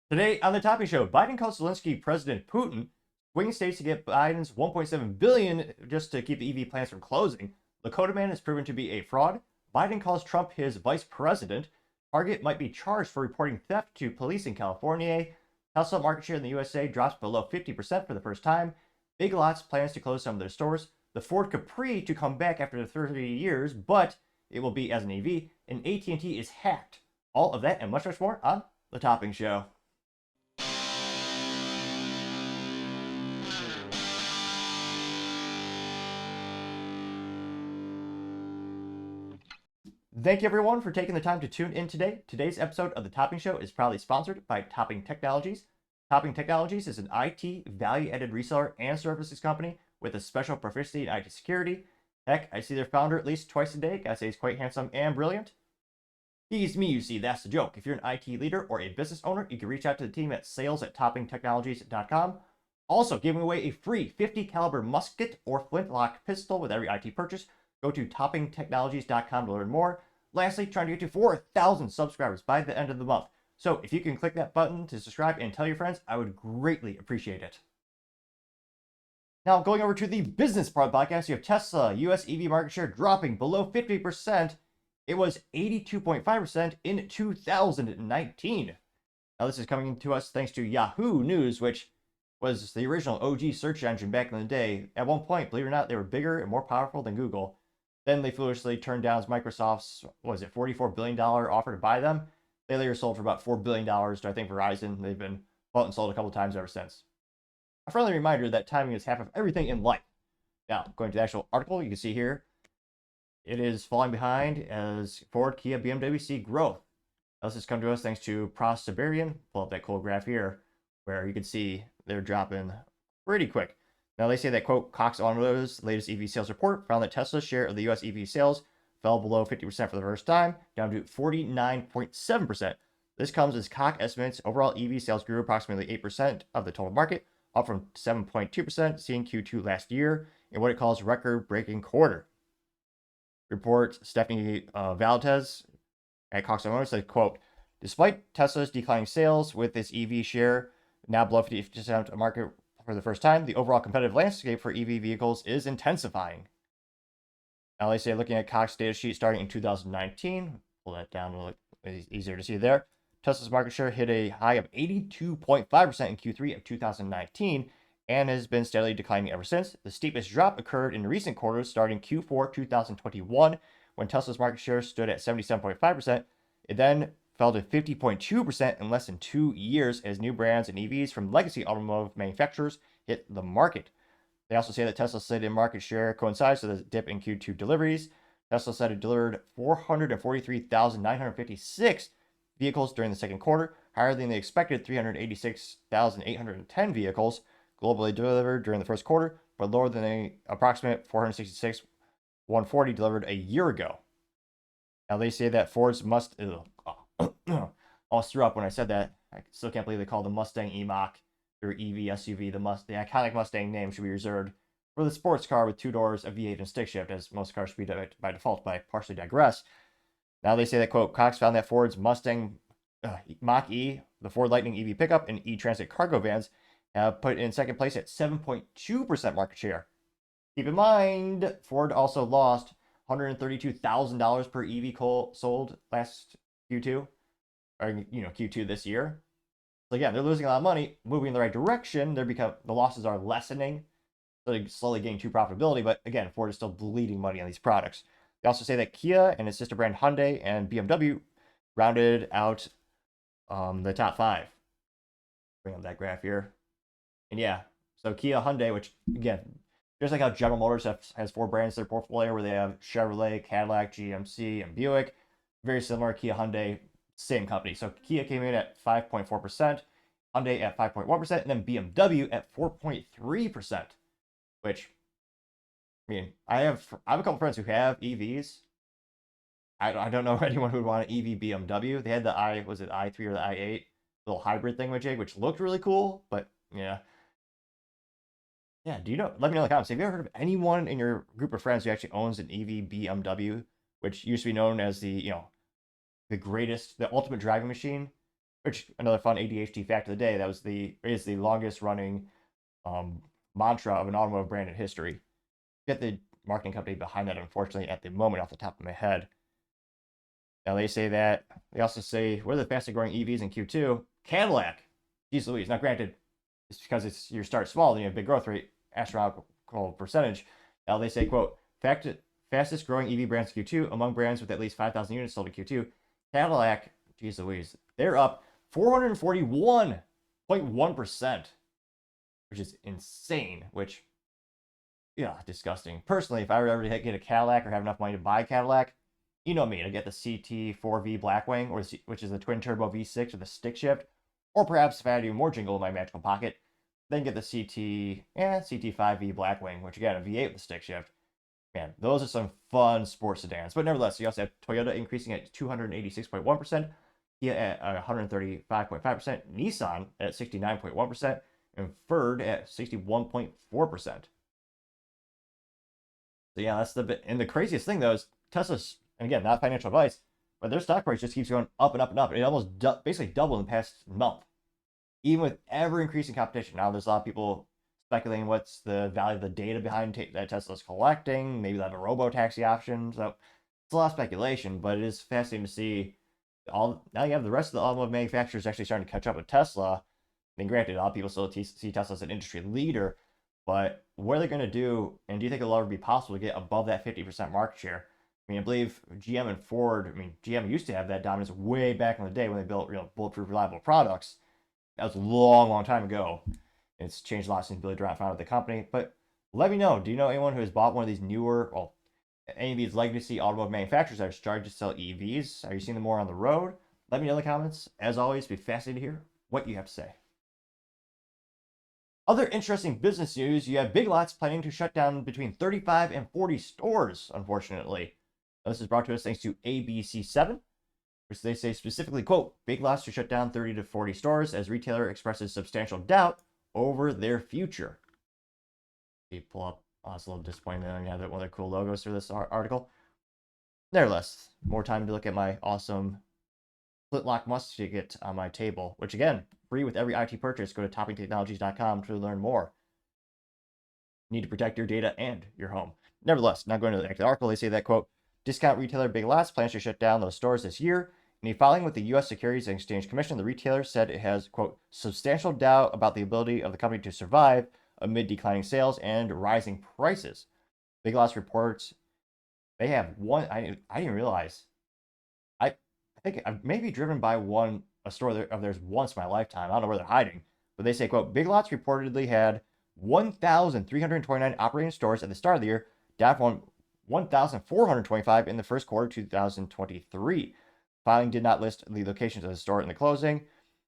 Today on the Topping Show, Biden calls Zelensky President Putin, swing states to get Biden's $1.7 billion just to keep the EV plants from closing. Lakota Man is proven to be a fraud. Biden calls Trump his vice president. Target might be charged for reporting theft to police in California. Tesla market share in the USA drops below 50% for the first time. Big Lots plans to close some of their stores. The Ford Capri to come back after 30 years, but it will be as an EV. And AT&T is hacked. All of that and much, much more on the Topping Show. Thank you everyone for taking the time to tune in today. Today's episode of The Topping Show is proudly sponsored by Topping Technologies. Topping Technologies is an IT value-added reseller and services company with a special proficiency in IT security. Heck, I see their founder at least twice a day. Gotta say he's quite handsome and brilliant. He's me, you see, that's the joke. If you're an IT leader or a business owner, you can reach out to the team at sales@toppingtechnologies.com. Also, giving away a free 50 caliber musket or flintlock pistol with every IT purchase. Go to toppingtechnologies.com to learn more. Lastly, trying to get to 4,000 subscribers by the end of the month. So if you can click that button to subscribe and tell your friends, I would greatly appreciate it. Now, going over to the business part of the podcast, you have Tesla, US EV market share dropping below 50%. It was 82.5% in 2019. Now, this is coming to us thanks to Yahoo News, which was the original OG search engine back in the day. At one point, believe it or not, they were bigger and more powerful than Google. Then they foolishly turned down Microsoft's, $44 billion offer to buy them. They later sold for about $4 billion to, I think, Verizon. They've been bought and sold a couple times ever since. A friendly reminder that timing is half of everything in life. Now, going to the actual article, you can see here, it is falling behind as Ford, Kia, BMW see growth. Now, this has come to us thanks to Prosiberian. Pull up that cool graph here, where you can see they're dropping pretty quick. Now, they say that, quote, Cox Automotive's latest EV sales report found that Tesla's share of the US EV sales fell below 50% for the first time, down to 49.7%. This comes as Cox estimates overall EV sales grew approximately 8% of the total market, up from 7.2% seen Q2 last year, in what it calls record-breaking quarter. Report Stephanie Valdez at Cox Automotive said, quote, despite Tesla's declining sales with its EV share now below 50% of the market for the first time, the overall competitive landscape for EV vehicles is intensifying. Now, they say looking at Cox data sheet starting in 2019, pull that down a little easier to see there, Tesla's market share hit a high of 82.5% in Q3 of 2019 and has been steadily declining ever since. The steepest drop occurred in recent quarters starting Q4 2021 when Tesla's market share stood at 77.5%. It then fell to 50.2% in less than 2 years as new brands and EVs from legacy automotive manufacturers hit the market. They also say that Tesla's slated market share coincides with a dip in Q2 deliveries. Tesla said it delivered 443,956 vehicles during the second quarter, higher than the expected 386,810 vehicles globally delivered during the first quarter, but lower than the approximate 466,140 delivered a year ago. Now, they say that Ford's almost threw up when I said that. I still can't believe they call the Mustang E-Mach their EV SUV. The iconic Mustang name should be reserved for the sports car with 2 doors, a V8, and stick shift, as most cars should be by default, but I partially digress. Now, they say that, quote, Cox found that Ford's Mustang Mach-E, the Ford Lightning EV pickup, and E-Transit cargo vans have put in second place at 7.2% market share. Keep in mind, Ford also lost $132,000 per EV sold last Q2, or Q2 this year. So again, they're losing a lot of money, moving in the right direction. The losses are lessening, so they're slowly getting to profitability. But again, Ford is still bleeding money on these products. They also say that Kia and its sister brand Hyundai and BMW rounded out the top 5. Bring up that graph here, and yeah, so Kia, Hyundai, which again, just like how General Motors has 4 brands in their portfolio, where they have Chevrolet, Cadillac, GMC, and Buick. Very similar, Kia, Hyundai, same company. So Kia came in at 5.4%, Hyundai at 5.1%, and then BMW at 4.3%. Which, I mean, I have a couple friends who have EVs. I don't know anyone who would want an EV BMW. They had the i3 or the i8 little hybrid thing with Jake, which looked really cool, but yeah. Yeah, do you know? Let me know in the comments. Have you ever heard of anyone in your group of friends who actually owns an EV BMW, which used to be known as the greatest, the ultimate driving machine? Which, another fun ADHD fact of the day, that is the longest running mantra of an automotive brand in history. Get the marketing company behind that, unfortunately, at the moment, off the top of my head. Now they also say we're the fastest growing EVs in Q2. Cadillac, geez Louise. Now, granted, it's because it's you start small, then you have big growth rate, astronomical percentage. Now they say, quote, fastest growing EV brands in Q2 among brands with at least 5,000 units sold in Q2. Cadillac, geez Louise, they're up 441.1%, which is insane. Which, yeah, disgusting. Personally, if I were ever to get a Cadillac or have enough money to buy a Cadillac, you know me, to get the CT4V Blackwing, which is the twin turbo V6 with a stick shift, or perhaps if I had even more jingle in my magical pocket, then get the CT5V Blackwing, which again, a V8 with a stick shift. Man, those are some fun sports sedans. But nevertheless, you also have Toyota increasing at 286.1%, Kia at 135.5%, Nissan at 69.1%, and Ford at 61.4%. So yeah, that's the bit. And the craziest thing though is Tesla's, and again, not financial advice, but their stock price just keeps going up and up and up. It almost basically doubled in the past month, even with ever increasing competition. Now there's a lot of people speculating what's the value of the data behind that Tesla's collecting. Maybe they'll have a robo-taxi option. So it's a lot of speculation, but it is fascinating to see now you have the rest of the automotive manufacturers actually starting to catch up with Tesla. I mean, granted, a lot of people still see Tesla as an industry leader, but what are they going to do? And do you think it'll ever be possible to get above that 50% market share? I mean, I believe GM and Ford, I mean, GM used to have that dominance way back in the day when they built bulletproof, reliable products. That was a long, long time ago. It's changed a lot since Billy Durant founded the company. But let me know, do you know anyone who has bought one of these newer, well, any of these legacy automotive manufacturers that are starting to sell EVs? Are you seeing them more on the road? Let me know in the comments. As always, it'd be fascinating to hear what you have to say. Other interesting business news, you have Big Lots planning to shut down between 35 and 40 stores, unfortunately. This is brought to us thanks to ABC7, which they say specifically, quote, Big Lots to shut down 30 to 40 stores as retailer expresses substantial doubt over their future. You pull up, it's a little disappointing that I don't have one of their cool logos for this article. Nevertheless, more time to look at my awesome flintlock musket on my table, which again, free with every IT purchase. Go to toppingtechnologies.com to learn more. You need to protect your data and your home. Nevertheless, now going to the article, they say that, quote, discount retailer Big Lots plans to shut down those stores this year. In a filing with the U.S. Securities and Exchange Commission, the retailer said it has, quote, substantial doubt about the ability of the company to survive amid declining sales and rising prices. Big Lots reports they have one. I didn't realize. I think I may be driven by a store of theirs once in my lifetime. I don't know where they're hiding, but they say, quote, Big Lots reportedly had 1,329 operating stores at the start of the year, down from 1,425 in the first quarter of 2023. Filing did not list the locations of the store in the closing.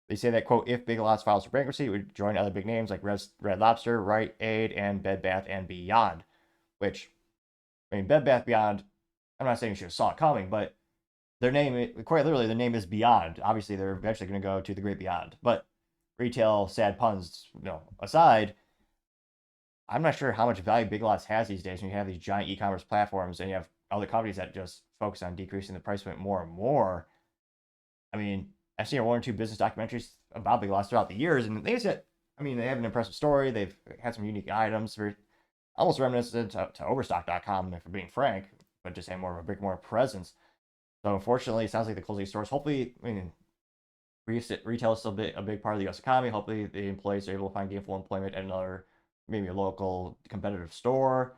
They say that, quote, if Big Lots files for bankruptcy, it would join other big names like Red Lobster, Rite Aid, and Bed Bath & Beyond. Which, I mean, Bed Bath Beyond, I'm not saying you should have saw it coming, but their name, quite literally, their name is Beyond. Obviously, they're eventually going to go to the great beyond. But retail, sad puns, aside, I'm not sure how much value Big Lots has these days when you have these giant e-commerce platforms and you have other companies that just focus on decreasing the price point more and more. I mean, I've seen one or two business documentaries about Big Lots throughout the years, and they have an impressive story. They've had some unique items, very almost reminiscent to Overstock.com, if we're being frank, but just have more of a brick-and-mortar presence. So unfortunately, it sounds like the closing stores. Hopefully, I mean, retail is still a big part of the U.S. economy. Hopefully, the employees are able to find gainful employment at another, maybe a local competitive store.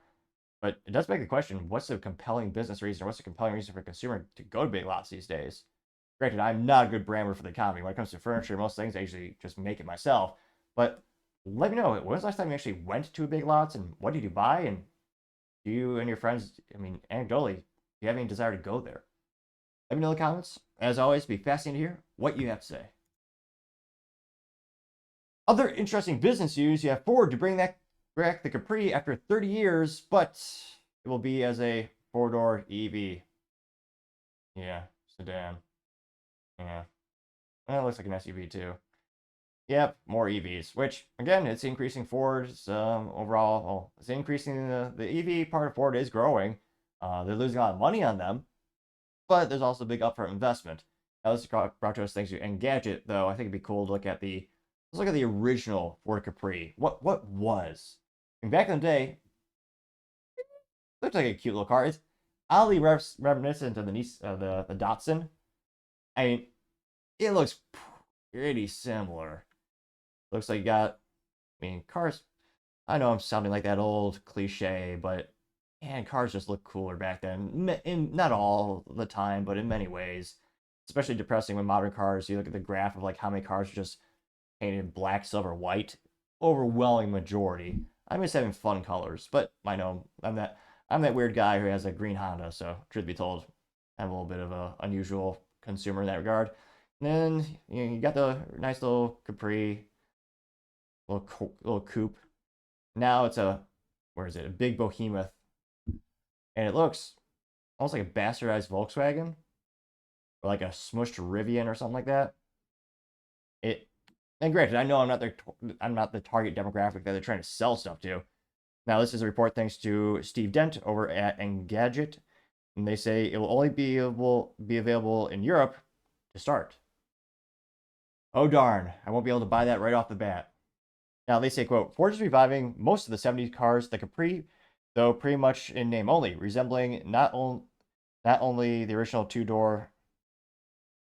But it does beg the question, what's the compelling business reason, or what's the compelling reason for a consumer to go to Big Lots these days? Granted, I'm not a good brander for the economy. When it comes to furniture, most things I usually just make it myself. But let me know, when was the last time you actually went to a Big Lots, and what did you buy? And do you and your friends, I mean, anecdotally, do you have any desire to go there? Let me know in the comments. As always, it'd be fascinating to hear what you have to say. Other interesting business news, you have Ford to bring back the Capri after 30 years, but it will be as a four-door EV. Yeah, sedan. Yeah. Well, it looks like an SUV too. Yep, more EVs, which, again, it's increasing Ford's overall, well, it's increasing the EV part of Ford is growing. They're losing a lot of money on them, but there's also a big upfront investment. Now this is brought to us thanks to Engadget, though. I think it'd be cool to look at let's look at the original Ford Capri. What was? I mean, back in the day, it looked like a cute little car. It's oddly reminiscent of the Datsun. I mean, it looks pretty similar. Looks like you got, I mean, cars. I know I'm sounding like that old cliche, but man, cars just look cooler back then. In not all the time, but in many ways. Especially depressing when modern cars, you look at the graph of like how many cars are just painted black, silver, white. Overwhelming majority. I miss having fun colors, but I know I'm that weird guy who has a green Honda, so truth be told, I'm a little bit of a unusual consumer in that regard. And then you got the nice little Capri, little coupe. Now it's where is it? A big behemoth, and it looks almost like a bastardized Volkswagen or like a smushed Rivian or something like that. It and granted, I know I'm not the target demographic that they're trying to sell stuff to. Now this is a report thanks to Steve Dent over at Engadget, and they say it will only be available in Europe to start. Oh darn, I won't be able to buy that right off the bat. Now they say, quote, Ford is reviving most of the 70s cars, the Capri, though pretty much in name only, resembling not only the original two-door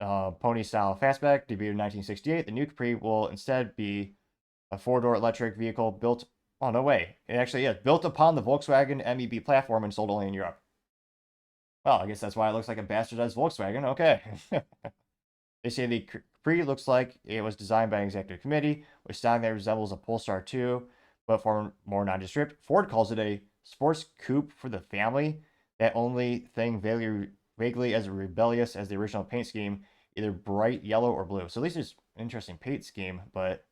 pony-style fastback debuted in 1968, the new Capri will instead be a four-door electric vehicle built, oh no way, it actually is, built upon the Volkswagen MEB platform and sold only in Europe. Well, I guess that's why it looks like a bastardized Volkswagen, okay. They say the Capri looks like it was designed by an executive committee, with styling that resembles a Polestar 2, but for more nondescript. Ford calls it a sports coupe for the family. That only thing vaguely as rebellious as the original paint scheme, either bright yellow or blue. So at least it's an interesting paint scheme, but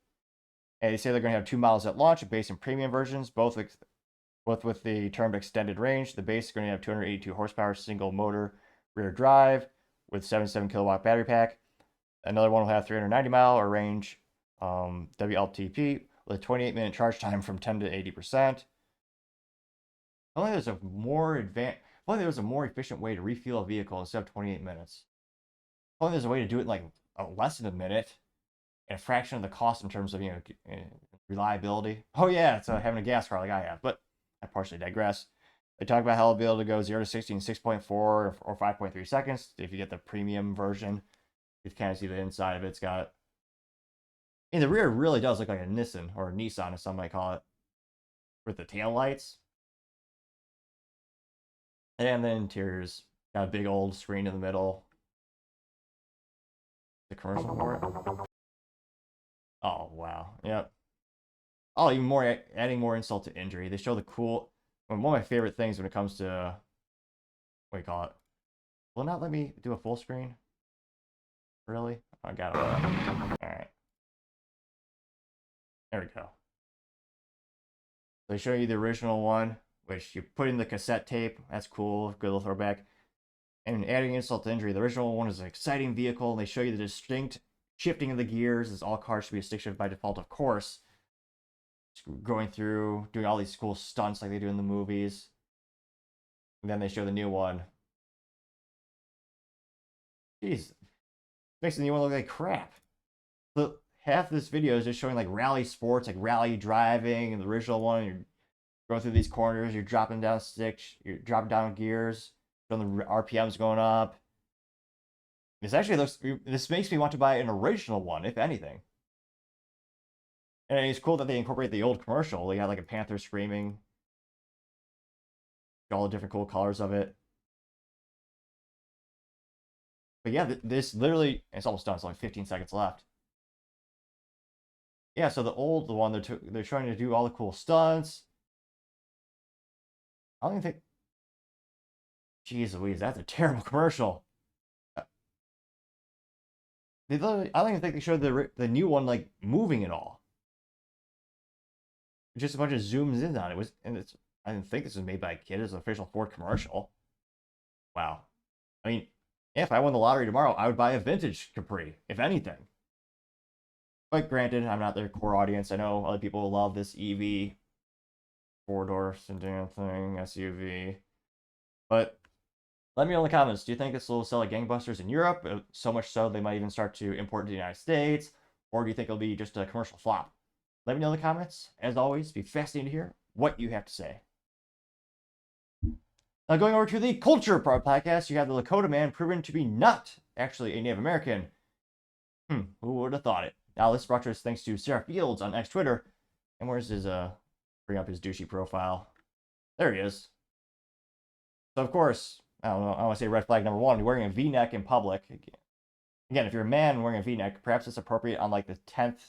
they say they're going to have 2 models at launch, a base and premium versions, both with the termed extended range. The base is going to have 282 horsepower, single motor, rear drive, with 77 kilowatt battery pack. Another one will have 390-mile or range WLTP with a 28-minute charge time from 10 to 80%. Only there's a more efficient way to refuel a vehicle instead of 28 minutes. Only there's a way to do it in like less than a minute and a fraction of the cost in terms of reliability. Oh yeah, it's having a gas car like I have, but I partially digress. They talk about how it'll be able to go 0 to 60 in 6.4 or 5.3 seconds if you get the premium version. You can kind of see the inside of it. It's got, in the rear, really does look like a Nissan or a Nissan, as some might call it, with the tail lights. And the interior's got a big old screen in the middle. The commercial for it. Oh wow, yep. Oh, even more, adding more insult to injury. They show the cool. One of my favorite things when it comes to, what do you call it? Will not let me do a full screen. Really? I got it. All right. There we go. They show you the original one, which you put in the cassette tape. That's cool. Good little throwback. And adding insult to injury, the original one is an exciting vehicle, and they show you the distinct shifting of the gears, as all cars should be a stick shift by default, of course. Just going through, doing all these cool stunts like they do in the movies. And then they show the new one. Jeez. Makes the new one look like crap. The half this video is just showing like rally sports, like rally driving, and the original one, you're going through these corners, you're dropping down sticks, you're dropping down gears, showing the RPMs going up. This makes me want to buy an original one, if anything. And it's cool that they incorporate the old commercial. They got like a panther screaming, all the different cool colors of it. But yeah, this literally, it's almost done. It's only 15 seconds left. Yeah, so the one, they're trying to do all the cool stunts. I don't even think. Jeez Louise, that's a terrible commercial. I don't even think they showed the new one like moving at all. Just a bunch of zooms in on it. I didn't think this was made by a kid. It's an official Ford commercial. Wow. I mean, if I won the lottery tomorrow, I would buy a vintage Capri, if anything. But granted, I'm not their core audience. I know other people love this EV, four-door sedan thing, SUV. But Let me know in the comments. Do you think this will sell like gangbusters in Europe? So much so they might even start to import to the United States? Or do you think it'll be just a commercial flop? Let me know in the comments. As always, it'd be fascinating to hear what you have to say. Now, going over to the culture part podcast, you have the Lakota Man proven to be not actually a Native American. Who would have thought it? Now, this brought to us thanks to Sarah Fields on X Twitter. And where's his, bring up his douchey profile? There he is. So, of course, I don't know, I want to say red flag number one, you're wearing a V-neck in public. Again, if you're a man wearing a V-neck, perhaps it's appropriate on like the 10th,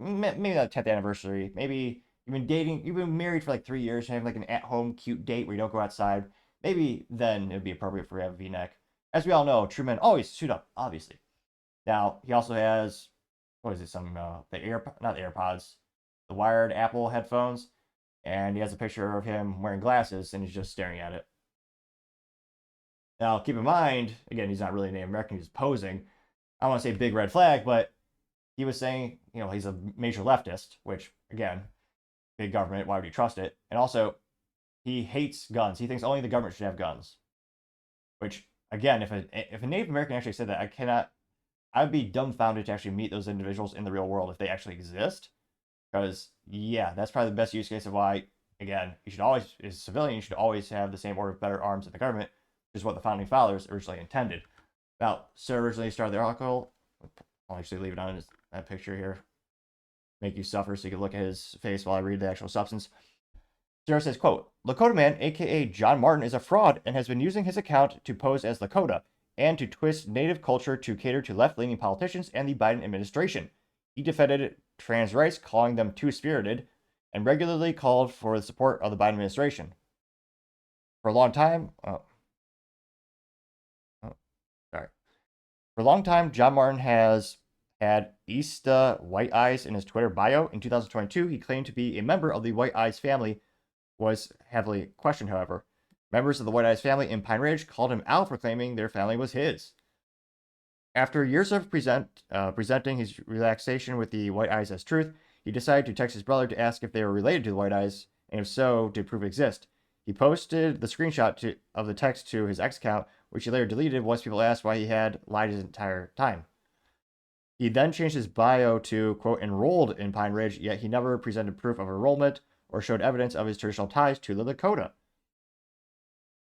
maybe not the 10th anniversary. Maybe you've been married for like 3 years, and have like an at-home cute date where you don't go outside. Maybe then it'd be appropriate for you to have a V-neck. As we all know, true men always suit up, obviously. Now, he also has, what is it, not the AirPods, the wired Apple headphones, and he has a picture of him wearing glasses, and he's just staring at it. Now, keep in mind, again, he's not really a Native American, he's posing. I don't want to say big red flag, but he was saying, he's a major leftist, which, again, big government, why would you trust it? And also, he hates guns. He thinks only the government should have guns. Which, again, if a Native American actually said that, I would be dumbfounded to actually meet those individuals in the real world if they actually exist. Because, yeah, that's probably the best use case of why, again, you should always, as a civilian, you should always have the same or better arms in the government, which is what the founding fathers originally intended. Now, Sir originally started the article. I'll actually leave it on that picture here. Make you suffer so you can look at his face while I read the actual substance. Sarah says, quote, Lakota Man, aka John Martin, is a fraud and has been using his account to pose as Lakota and to twist Native culture to cater to left-leaning politicians and the Biden administration. He defended trans rights, calling them two-spirited, and regularly called for the support of the Biden administration. For a long time, John Martin has had Easta White Eyes in his Twitter bio. In 2022, he claimed to be a member of the White Eyes family, was heavily questioned, however. Members of the White Eyes family in Pine Ridge called him out for claiming their family was his. After years of presenting his relaxation with the White Eyes as truth, he decided to text his brother to ask if they were related to the White Eyes, and if so, did proof exist. He posted the screenshot of the text to his X account, which he later deleted once people asked why he had lied his entire time. He then changed his bio to, quote, enrolled in Pine Ridge, yet he never presented proof of enrollment or showed evidence of his traditional ties to the Lakota.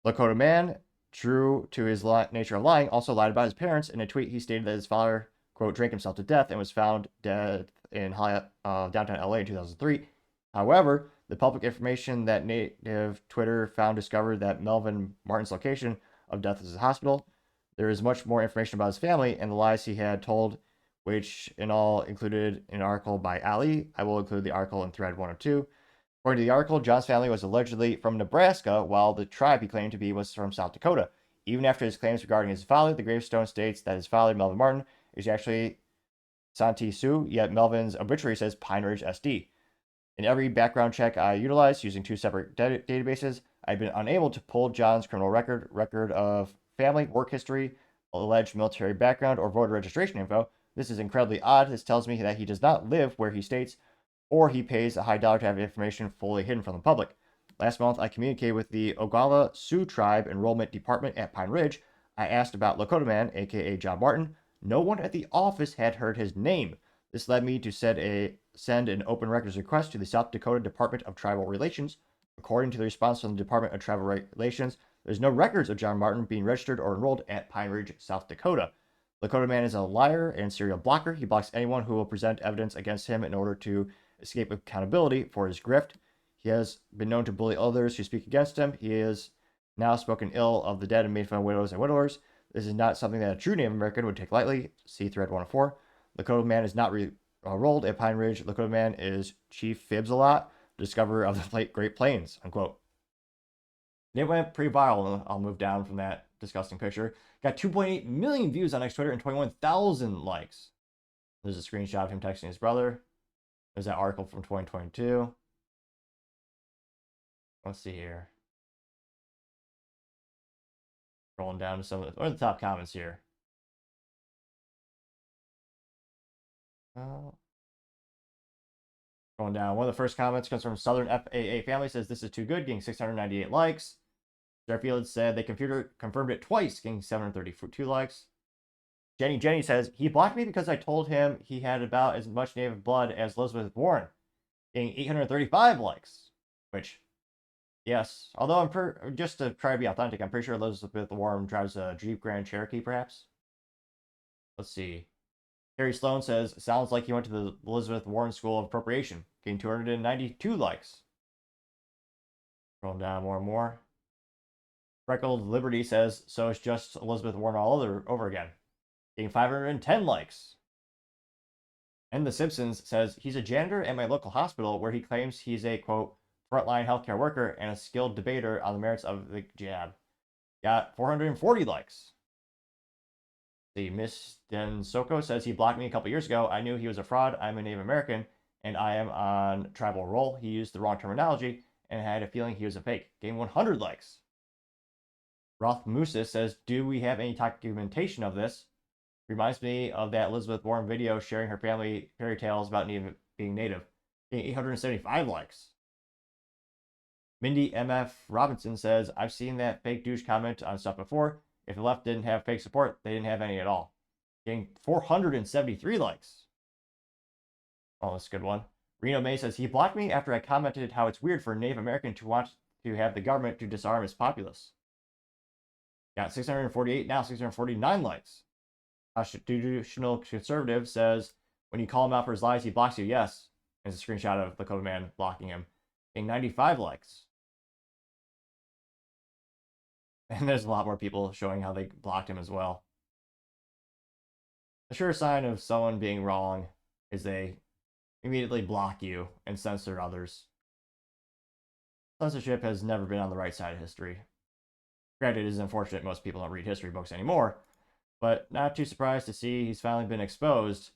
Lakota Man, true to his nature of lying, also lied about his parents. In a tweet, he stated that his father, quote, drank himself to death and was found dead in downtown LA in 2003. However, the public information that Native Twitter found discovered that Melvin Martin's location of death is a hospital. There is much more information about his family and the lies he had told, which in all included an article by Ali. I will include the article in thread 102. According to the article, John's family was allegedly from Nebraska, while the tribe he claimed to be was from South Dakota. Even after his claims regarding his father, the gravestone states that his father, Melvin Martin, is actually Santee Sioux, yet Melvin's obituary says Pine Ridge SD. In every background check I utilized using two separate databases, I've been unable to pull John's criminal record of family, work history, alleged military background, or voter registration info. This is incredibly odd. This tells me that he does not live where he states, or he pays a high dollar to have information fully hidden from the public. Last month, I communicated with the Oglala Sioux Tribe Enrollment Department at Pine Ridge. I asked about Lakota Man, aka John Martin. No one at the office had heard his name. This led me to send an open records request to the South Dakota Department of Tribal Relations. According to the response from the Department of Tribal Relations, there's no records of John Martin being registered or enrolled at Pine Ridge, South Dakota. Lakota Man is a liar and serial blocker. He blocks anyone who will present evidence against him in order to escape accountability for his grift. He has been known to bully others who speak against him. He has now spoken ill of the dead and made fun of widows and widowers. This is not something that a true Native American would take lightly. See thread 104. Lakota Man is not enrolled at Pine Ridge. Lakota Man is Chief Fibs-a-lot, discoverer of the Great Plains, unquote. And it went pretty viral. I'll move down from that disgusting picture. Got 2.8 million views on X Twitter and 21,000 likes. There's a screenshot of him texting his brother. There's that article from 2022. Let's see here. Scrolling down to some of the top comments here. Going down, one of the first comments comes from Southern FAA Family, says this is too good, getting 698 likes. Starfield said they confirmed it twice, getting 732 likes. Jenny says, he blocked me because I told him he had about as much native blood as Elizabeth Warren, getting 835 likes. Which, yes. Although just to try to be authentic, I'm pretty sure Elizabeth Warren drives a Jeep Grand Cherokee, perhaps. Let's see. Terry Sloan says, sounds like he went to the Elizabeth Warren School of Appropriation, getting 292 likes. Scrolling down more and more. Freckled Liberty says, so it's just Elizabeth Warren all over again, getting 510 likes. And The Simpsons says, he's a janitor at my local hospital where he claims he's a, quote, frontline healthcare worker and a skilled debater on the merits of the jab. Got 440 likes. The Miss Densoko says, he blocked me a couple years ago. I knew he was a fraud. I'm a Native American, and I am on tribal roll. He used the wrong terminology, and I had a feeling he was a fake. Getting 100 likes. Roth Musa says, do we have any documentation of this? Reminds me of that Elizabeth Warren video sharing her family fairy tales about being Native. Getting 875 likes. Mindy MF Robinson says, I've seen that fake douche comment on stuff before. If the left didn't have fake support, they didn't have any at all. Getting 473 likes. Oh, that's a good one. Reno May says, he blocked me after I commented how it's weird for a Native American to want to have the government to disarm its populace. Got 648, now 649 likes. Constitutional Conservative says, when you call him out for his lies, he blocks you, yes. And it's a screenshot of Lakota Man blocking him. Getting 95 likes. And there's a lot more people showing how they blocked him as well. The sure sign of someone being wrong is they immediately block you and censor others. Censorship has never been on the right side of history. Granted, it is unfortunate most people don't read history books anymore, but not too surprised to see he's finally been exposed.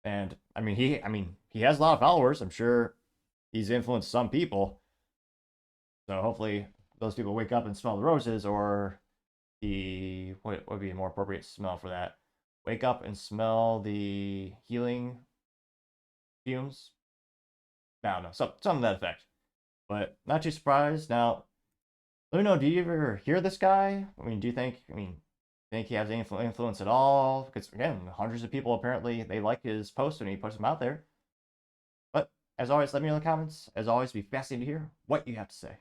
And I mean, he has a lot of followers. I'm sure he's influenced some people. So hopefully those people wake up and smell the roses, or what would be a more appropriate smell for that? Wake up and smell the healing fumes? I don't know, something to that effect. But not too surprised. Now, let me know, do you ever hear this guy? I mean, do you think he has any influence at all? Because again, hundreds of people apparently, they like his posts when he puts them out there. But as always, let me know in the comments. As always, be fascinated to hear what you have to say.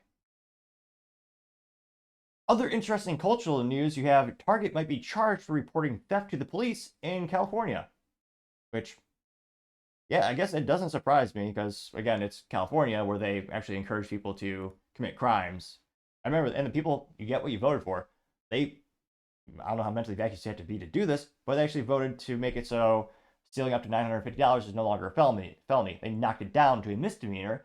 Other interesting cultural news, you have Target might be charged for reporting theft to the police in California. Which, yeah, I guess it doesn't surprise me because, again, it's California where they actually encourage people to commit crimes. I remember, and the people, you get what you voted for. I don't know how mentally vacuous you have to be to do this, but they actually voted to make it so stealing up to $950 is no longer a felony. They knocked it down to a misdemeanor,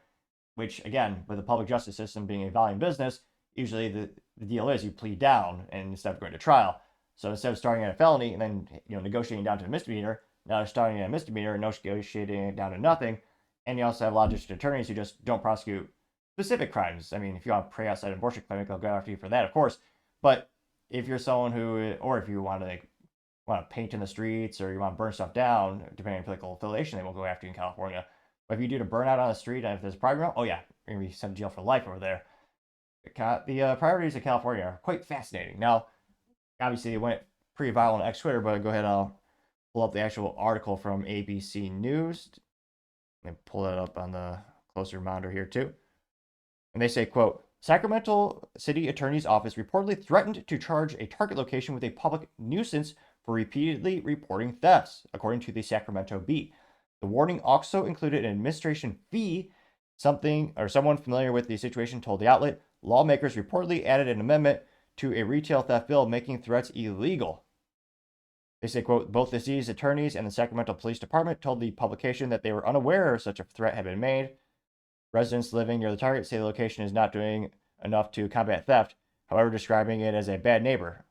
which, again, with the public justice system being a volume business, usually the deal is you plead down and instead of going to trial. So instead of starting at a felony and then negotiating down to a misdemeanor, now they're starting at a misdemeanor and negotiating it down to nothing. And you also have a lot of district attorneys who just don't prosecute specific crimes. I mean, if you want to pray outside an abortion clinic, they'll go after you for that, of course. But if you're someone who, or if you want to paint in the streets or you want to burn stuff down, depending on political affiliation, they won't go after you in California. But if you do to burn out on the street and if there's a private round, oh yeah, you're going to be sent to jail for life over there. The priorities of California are quite fascinating. Now, obviously, it went pretty viral on X Twitter, but go ahead and I'll pull up the actual article from ABC News. Let me pull that up on the closer monitor here, too. And they say, quote, Sacramento City Attorney's Office reportedly threatened to charge a Target location with a public nuisance for repeatedly reporting thefts, according to the Sacramento Bee. The warning also included an administration fee. Someone familiar with the situation told the outlet, lawmakers reportedly added an amendment to a retail theft bill making threats illegal. They say, quote, both the city's attorneys and the Sacramento Police Department told the publication that they were unaware such a threat had been made. Residents living near the target say the location is not doing enough to combat theft, however, describing it as a bad neighbor.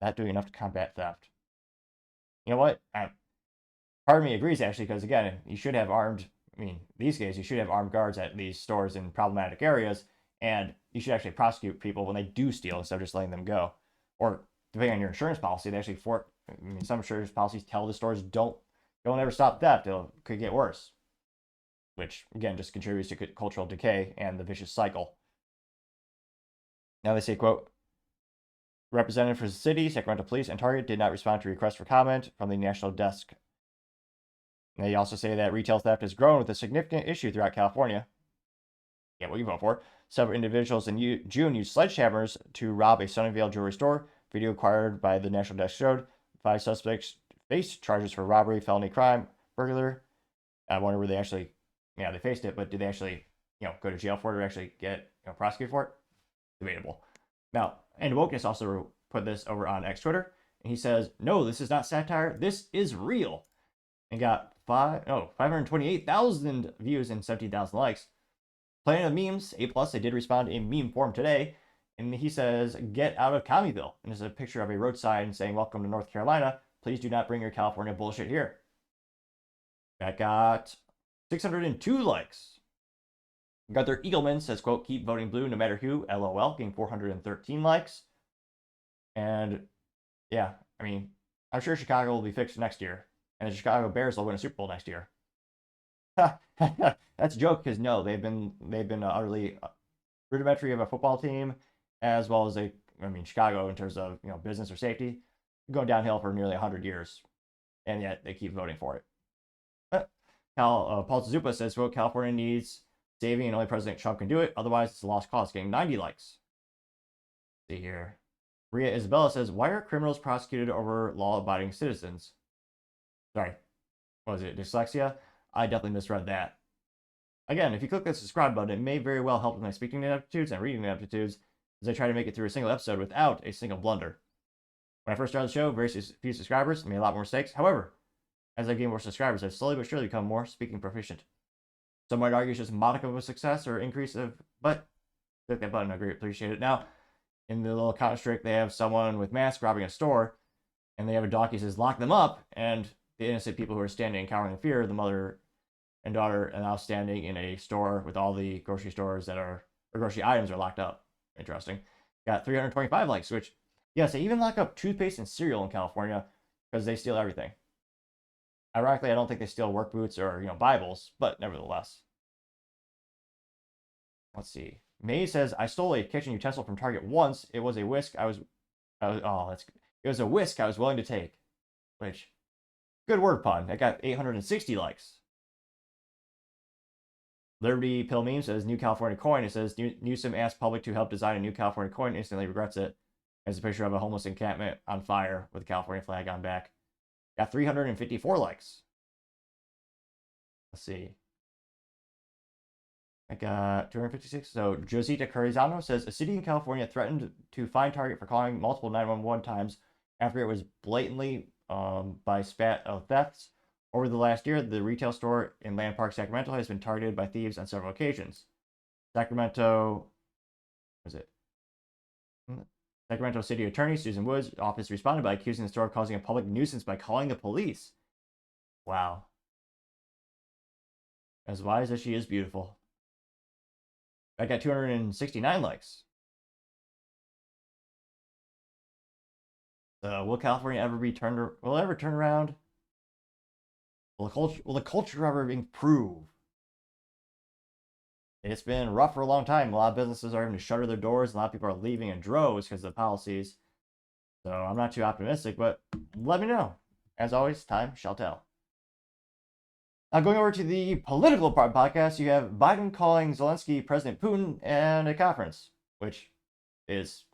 Not doing enough to combat theft. You know what? Part of me agrees, actually, because, again, you should have these days, you should have armed guards at these stores in problematic areas, and you should actually prosecute people when they do steal instead of just letting them go. Or, depending on your insurance policy, they actually some insurance policies tell the stores don't ever stop theft. It could get worse. Which, again, just contributes to cultural decay and the vicious cycle. Now they say, quote, representative for the city, Sacramento Police, and Target did not respond to requests for comment from the national desk. And they also say that retail theft has grown with a significant issue throughout California. Yeah, what you vote for. Several individuals in June used sledgehammers to rob a Sunnyvale jewelry store. Video acquired by the national desk showed 5 suspects faced charges for robbery, felony crime, burglary. I wonder where they actually, yeah, they faced it, but did they actually, go to jail for it or actually get, prosecuted for it? Debatable. Now, and Wokeness also put this over on X Twitter, and he says, no, this is not satire. This is real. And got 528,000 views and 17,000 likes. Planet of Memes, A+, they did respond in meme form today, and he says, get out of Commyville. And there's a picture of a road sign saying, welcome to North Carolina. Please do not bring your California bullshit here. That got 602 likes. Gunther Eagleman says, quote, keep voting blue no matter who, LOL, getting 413 likes. And yeah, I mean, I'm sure Chicago will be fixed next year. And the Chicago Bears will win a Super Bowl next year. That's a joke because no, they've been utterly rudimentary of a football team, as well as Chicago in terms of business or safety, going downhill for nearly 100 years, and yet they keep voting for it. Paul Zupa says, "Well, California needs saving, and only President Trump can do it. Otherwise, it's a lost cause." Getting 90 likes. Let's see here. Maria Isabella says, "Why are criminals prosecuted over law-abiding citizens?" Sorry, what was it? Dyslexia? I definitely misread that. Again, if you click the subscribe button, it may very well help with my speaking aptitudes and reading aptitudes as I try to make it through a single episode without a single blunder. When I first started the show, very few subscribers, made a lot more mistakes. However, as I gain more subscribers, I've slowly but surely become more speaking proficient. Some might argue it's just a modicum of a success or increase of, but click that button, I agree, appreciate it. Now, in the little Counter-Strike, they have someone with mask robbing a store, and they have a donkey that says, lock them up, and the innocent people who are standing and cowering in fear, the mother and daughter, are now standing in a store with all the grocery stores that are, or grocery items are locked up. Interesting. Got 325 likes, which, yes, they even lock up toothpaste and cereal in California because they steal everything. Ironically, I don't think they steal work boots or, Bibles, but nevertheless. Let's see. May says, I stole a kitchen utensil from Target once. It was a whisk it was a whisk I was willing to take. Which, good word pun. I got 860 likes. Liberty Pill Meme says, new California coin. It says, Newsom asked public to help design a new California coin, instantly regrets it. There's a picture of a homeless encampment on fire with the California flag on back. Got 354 likes. Let's see. I got 256. So Josita Carizano says, a city in California threatened to fine Target for calling multiple 911 times after it was blatantly by spat of thefts. Over the last year, the retail store in Land Park, Sacramento has been targeted by thieves on several occasions. Sacramento City Attorney Susan Woods' office responded by accusing the store of causing a public nuisance by calling the police. Wow. As wise as she is beautiful. I got 269 likes. So, will California ever be will it ever turn around? Will the culture ever improve? It's been rough for a long time. A lot of businesses are having to shutter their doors. A lot of people are leaving in droves because of the policies. So I'm not too optimistic, but let me know. As always, time shall tell. Now going over to the political part of the podcast, you have Biden calling Zelensky President Putin and a conference, which is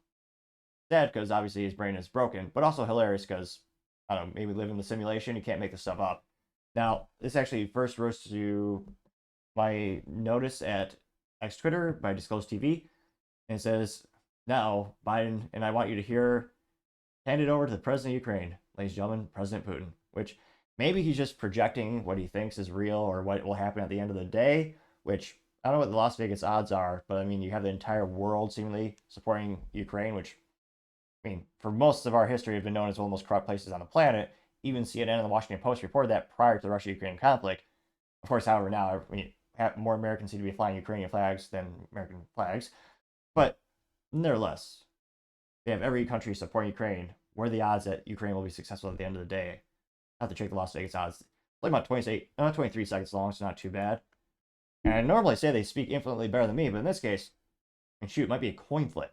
sad because obviously his brain is broken, but also hilarious because, I don't know, maybe live in the simulation. You can't make this stuff up. Now, this actually first rose to my notice at X Twitter by Disclosed TV, and it says, now, Biden, and I want you to hand it over to the President of Ukraine, ladies and gentlemen, President Putin, which maybe he's just projecting what he thinks is real or what will happen at the end of the day, which I don't know what the Las Vegas odds are, but I mean, you have the entire world seemingly supporting Ukraine, which, I mean, for most of our history have been known as one of the most corrupt places on the planet. Even CNN and the Washington Post reported that prior to the Russia-Ukraine conflict. Of course, however, now more Americans seem to be flying Ukrainian flags than American flags. But nevertheless, they have every country supporting Ukraine. What are the odds that Ukraine will be successful at the end of the day? I have to check the Las Vegas odds. Like about 23 seconds long, so not too bad. And I normally say they speak infinitely better than me, but in this case, and shoot, it might be a coin flip.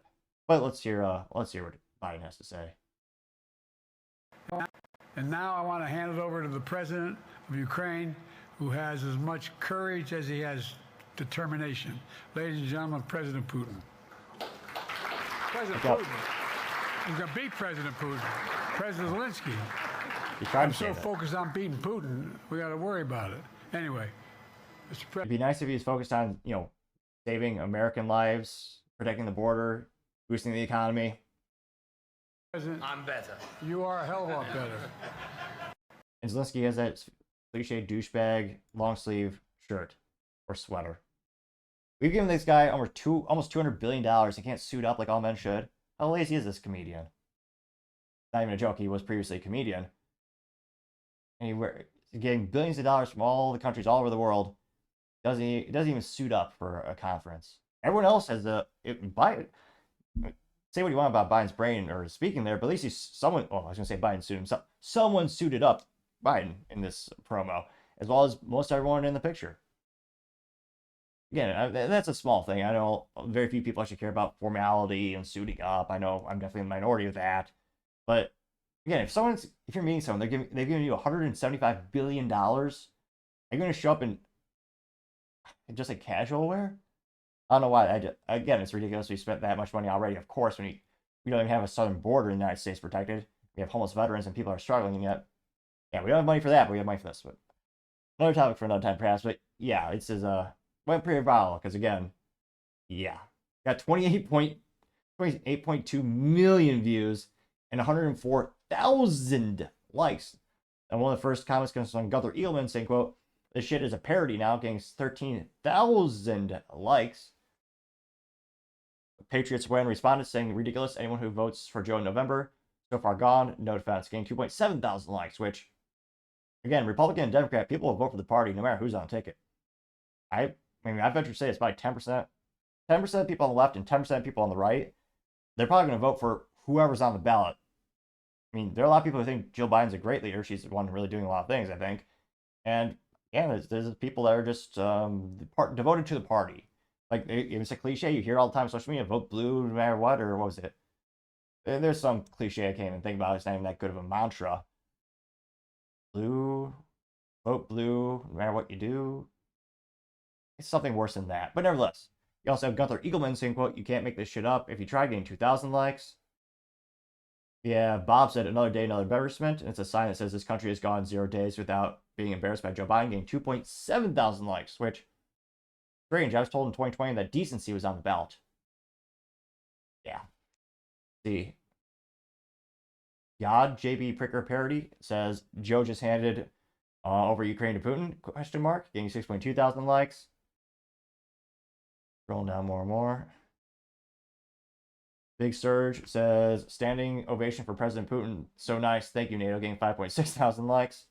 But let's hear what Biden has to say. And now I want to hand it over to the president of Ukraine, who has as much courage as he has determination. Ladies and gentlemen, President Putin. President Putin. He's going to beat President Putin. President Zelensky. I'm so focused on beating Putin, we got to worry about it. Anyway, it'd be nice if he was focused on, saving American lives, protecting the border, boosting the economy. President, I'm better. You are a hell of a lot better. And Zelensky has that cliche douchebag long sleeve shirt or sweater. We've given this guy almost $200 billion. He can't suit up like all men should. How lazy is this comedian? Not even a joke. He was previously a comedian. And he's getting billions of dollars from all the countries all over the world. Doesn't even suit up for a conference. Everyone else has say what you want about Biden's brain or speaking there, but at least he's someone. Oh, I was gonna say Biden suited himself. Someone suited up Biden in this promo, as well as most everyone in the picture. Again, that's a small thing. I know very few people actually care about formality and suiting up. I know I'm definitely in the minority of that. But again, if you're meeting someone, they've given you $175 billion, are you going to show up in just like casual wear? I don't know why. Again, it's ridiculous. We spent that much money already. Of course, when we don't even have a southern border in the United States protected. We have homeless veterans and people are struggling, and yet, yeah, we don't have money for that, but we have money for this. But another topic for another time, perhaps. But yeah, it says went pretty viral because again, yeah, got 28.2 million views and 104,000 likes. And one of the first comments comes from Gunther Eagleman saying, "quote This shit is a parody now," getting 13,000 likes. Patriots Win responded saying, "Ridiculous. Anyone who votes for Joe in November, so far gone, no defense," getting 2.7 thousand likes, which, again, Republican and Democrat, people will vote for the party no matter who's on the ticket. I venture to say it's probably 10%. 10% of people on the left and 10% of people on the right, they're probably going to vote for whoever's on the ballot. I mean, there are a lot of people who think Jill Biden's a great leader. She's the one really doing a lot of things, I think. And, yeah, there's people that are just devoted to the party. Like, it's a cliche. You hear all the time on social media, vote blue no matter what, or what was it? There's some cliche I can't even think about. It's not even that good of a mantra. Blue, vote blue no matter what you do. It's something worse than that. But nevertheless, you also have Gunther Eagleman saying, quote, "You can't make this shit up. If you try, getting 2,000 likes." Yeah, Bob said, "Another day, another embarrassment." And it's a sign that says this country has gone 0 days without being embarrassed by Joe Biden, getting 2.7 thousand likes, which, strange. I was told in 2020 that decency was on the ballot. Yeah. See. Yod JB Pricker parody says, "Joe just handed over Ukraine to Putin, question mark, getting 6.2 thousand likes. Scrolling down more and more. Big Surge says, "Standing ovation for President Putin. So nice. Thank you, NATO," getting 5.6 thousand likes.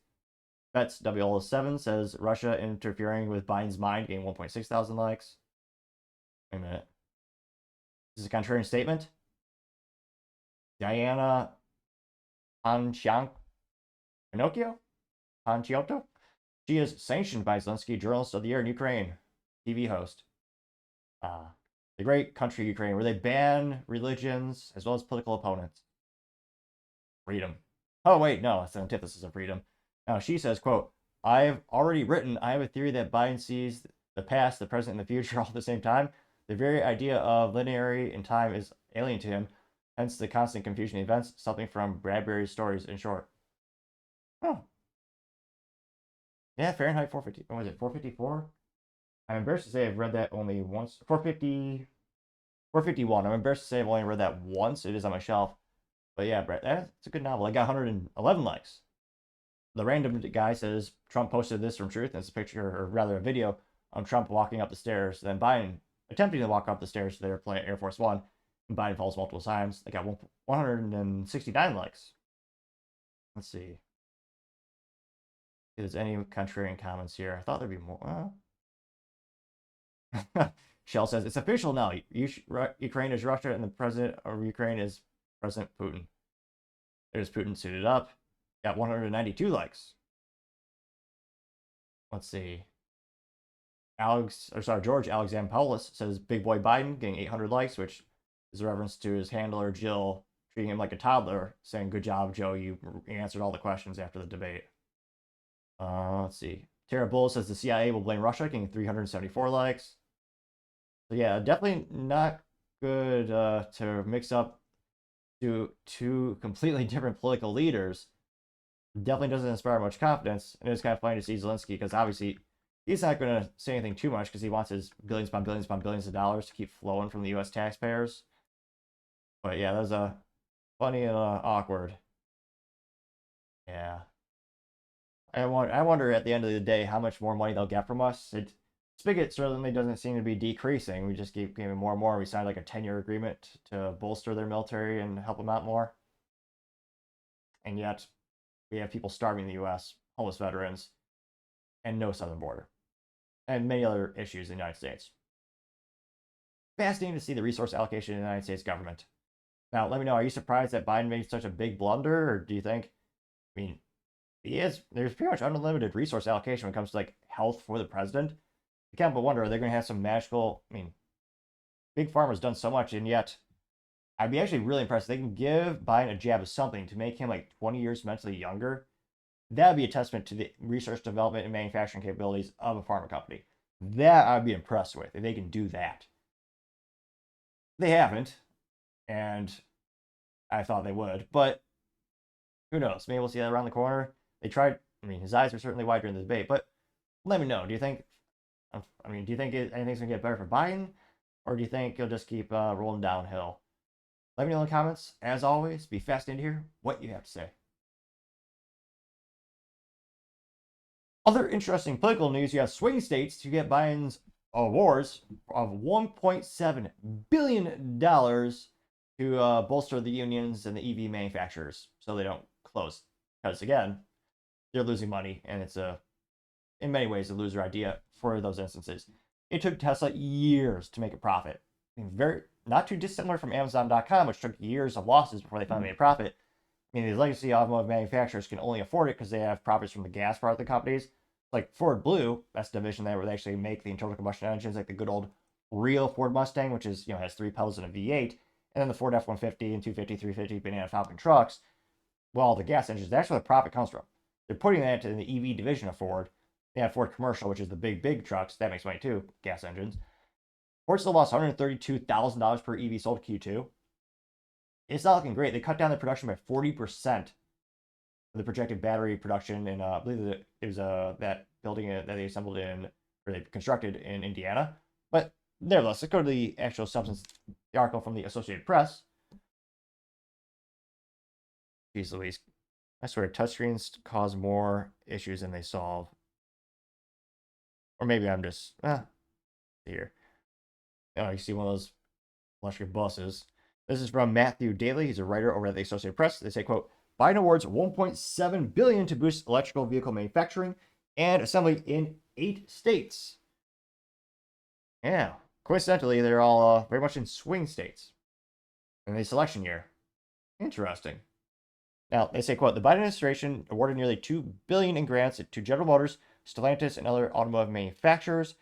Bets W07 says, "Russia interfering with Biden's mind," getting 1.6 thousand likes. Wait a minute. This is a contrarian statement. Diana Panciotto? She is sanctioned by Zelensky, Journalist of the Year in Ukraine, TV host. The great country Ukraine, where they ban religions as well as political opponents. Freedom. Oh, wait, no, that's the antithesis of freedom. Now, she says, quote, "I've already written, I have a theory that Biden sees the past, the present, and the future all at the same time. The very idea of linearity in time is alien to him, hence the constant confusion of events, something from Bradbury's stories, in short." Oh. Yeah, Fahrenheit 450. What was it, 454? I'm embarrassed to say I've read that only once. 451. I'm embarrassed to say I've only read that once. It is on my shelf. But yeah, Brett, that's a good novel. I got 111 likes. The random guy says Trump posted this from Truth, and it's a picture, or rather a video, of Trump walking up the stairs, then Biden attempting to walk up the stairs to their plane Air Force One, and Biden falls multiple times. They got 169 likes. Let's see. If there's any contrarian comments here. I thought there'd be more. Shell says, "It's official now. Ukraine is Russia, and the president of Ukraine is President Putin." There's Putin suited up. Got 192 likes. Let's see. George Alexandropoulos says, "Big boy Biden," getting 800 likes, which is a reference to his handler, Jill, treating him like a toddler, saying, "Good job, Joe. You answered all the questions after the debate." Let's see. Tara Bull says the CIA will blame Russia, getting 374 likes. So yeah, definitely not good to mix up two completely different political leaders. Definitely doesn't inspire much confidence, and it's kind of funny to see Zelensky because obviously he's not going to say anything too much because he wants his billions upon billions upon billions of dollars to keep flowing from the U.S. taxpayers. But yeah, that was funny and awkward. Yeah. I wonder at the end of the day how much more money they'll get from us. Spigot certainly doesn't seem to be decreasing. We just keep giving more and more. We signed like a 10-year agreement to bolster their military and help them out more. And yet, we have people starving in the U.S., homeless veterans, and no southern border, and many other issues in the United States. Fascinating to see the resource allocation in the United States government. Now, let me know, are you surprised that Biden made such a big blunder, or do you think, I mean, there's pretty much unlimited resource allocation when it comes to like health for the president. I can't but wonder, are they going to have some magical, Big Pharma's done so much, and yet I'd be actually really impressed if they can give Biden a jab of something to make him like 20 years mentally younger. That would be a testament to the research, development, and manufacturing capabilities of a pharma company. That I'd be impressed with if they can do that. They haven't, and I thought they would, but who knows? Maybe we'll see that around the corner. They tried. His eyes were certainly wide during the debate, but let me know. Do you think? Do you think anything's gonna get better for Biden, or do you think he'll just keep rolling downhill? Let me know in the comments. As always, be fascinated to hear what you have to say. Other interesting political news: you have swing states to get Biden's awards of $1.7 billion to bolster the unions and the EV manufacturers so they don't close. Because again, they're losing money, and it's in many ways a loser idea for those instances. It took Tesla years to make a profit. Very not too dissimilar from Amazon.com, which took years of losses before they finally made a profit. These legacy automotive manufacturers can only afford it because they have profits from the gas part of the companies. Like Ford Blue, that's the division there where they actually make the internal combustion engines, like the good old real Ford Mustang, which is has 3 pedals and a V8, and then the Ford F-150 and 250, 350 Banana Falcon trucks. Well, the gas engines, that's where the profit comes from. They're putting that in the EV division of Ford. They have Ford Commercial, which is the big trucks. That makes money too, gas engines. Ford still lost $132,000 per EV sold Q2. It's not looking great. They cut down the production by 40%. The projected battery production in, I believe it was that building that they assembled in, or they constructed in Indiana. But nevertheless, let's go to the actual substance, the article from the Associated Press. Jeez Louise. I swear, touchscreens cause more issues than they solve. Or maybe I'm just, here. Oh, you see one of those electric buses. This is from Matthew Daly. He's a writer over at the Associated Press. They say, quote, Biden awards $1.7 billion to boost electrical vehicle manufacturing and assembly in 8 states. Yeah, coincidentally, they're all very much in swing states in the election year. Interesting. Now, they say, quote, the Biden administration awarded nearly $2 billion in grants to General Motors, Stellantis, and other automotive manufacturers